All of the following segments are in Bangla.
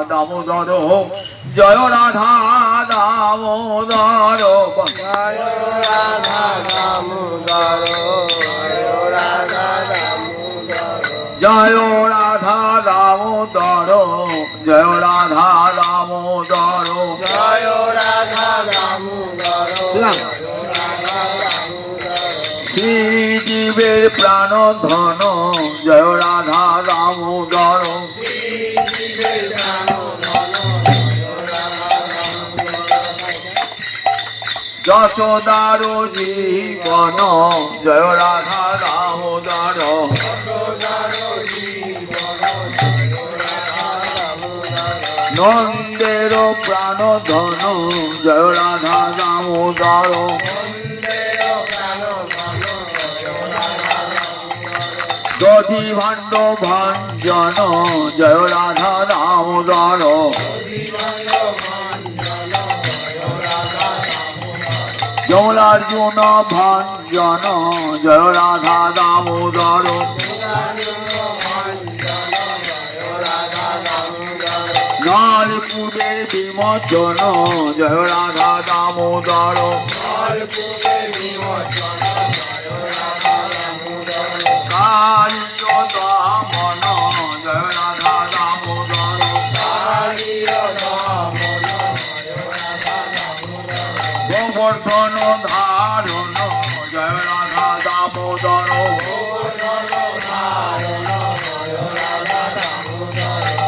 দামোদর জয় রাধা দামোদর জয় রাধা দামোদর জয় রাধা দামোদর জয় রাধা দামোদর জয় রাধা দামোদর শ্রীজীবের প্রাণ ধন জয় রাধা দামোদর যশোদার জীবন জয় রাধা দামোদর নন্দের প্রাণ ধন জয় রাধা দামোদর দধি ভাণ্ড ভাঞ্জন জয় রাধা দামোদর যমলার্জুন ভাঞ্জন জয় রাধা দামোদর নালপুরের বিমোচন জয় রাধা দামোদর কালীয় দামন জয় রাধা দামোদর গোবর্ধন ধারণ জয় রাধা দামোদর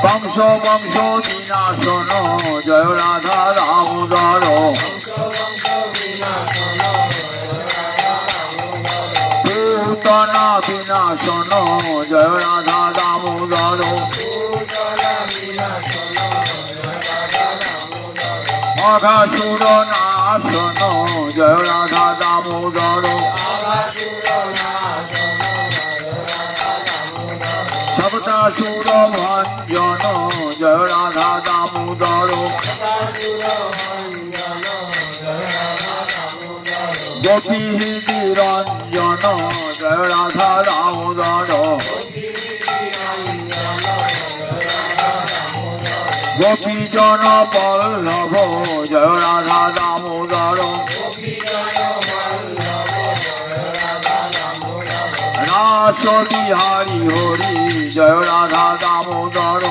বংশ বংশ বিনাশন জয় রাধা দামোদর পুতনা বিনাশন জয় রাধা দামোদর মঘাসুর নাশন জয় রাধা দামোদর সপ্তাসুর ভঞ্জন জয় রাধা দামোদর গোপী নিরঞ্জন জয় রাধা দামোদর গোপীজন বল্লভ জয় রাধা দামোদর রাস বিহারী হরি জয় রাধা দামোদর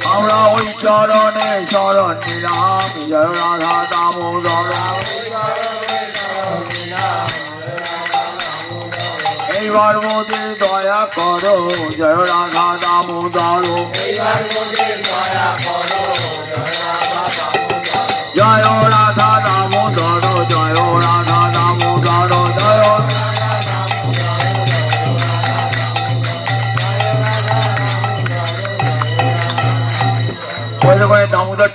আমরা ওই চরণে শরণ নিলাম জয় রাধা দামোদর এইবার মোদের দয়া করো জয় রাধা দামোদর জয় রাধা দামোদর জয় রাধা দামোদর জয় দামোদর